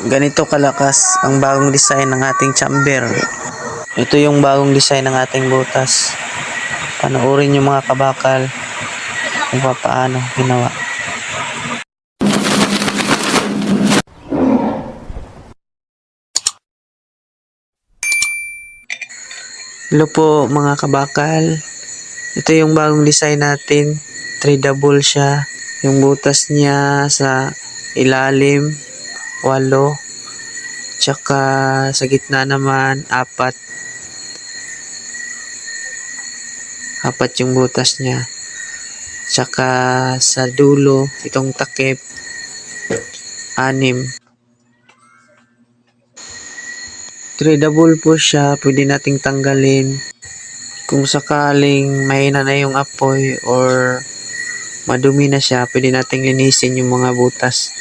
Ganito kalakas ang bagong design ng ating chamber. Ito yung bagong design ng ating butas. Panoorin yung mga kabakal kung paano ginawa. Hello po mga kabakal. Ito yung bagong design natin. 3 double siya. Yung butas niya sa ilalim 8. Tsaka sa gitna naman 4. 4 yung butas niya. Tsaka sa dulo itong takip 6. 3 double po siya, pwede nating tanggalin kung sakaling mahina na yung apoy or madumi na siya, pwede nating linisin yung mga butas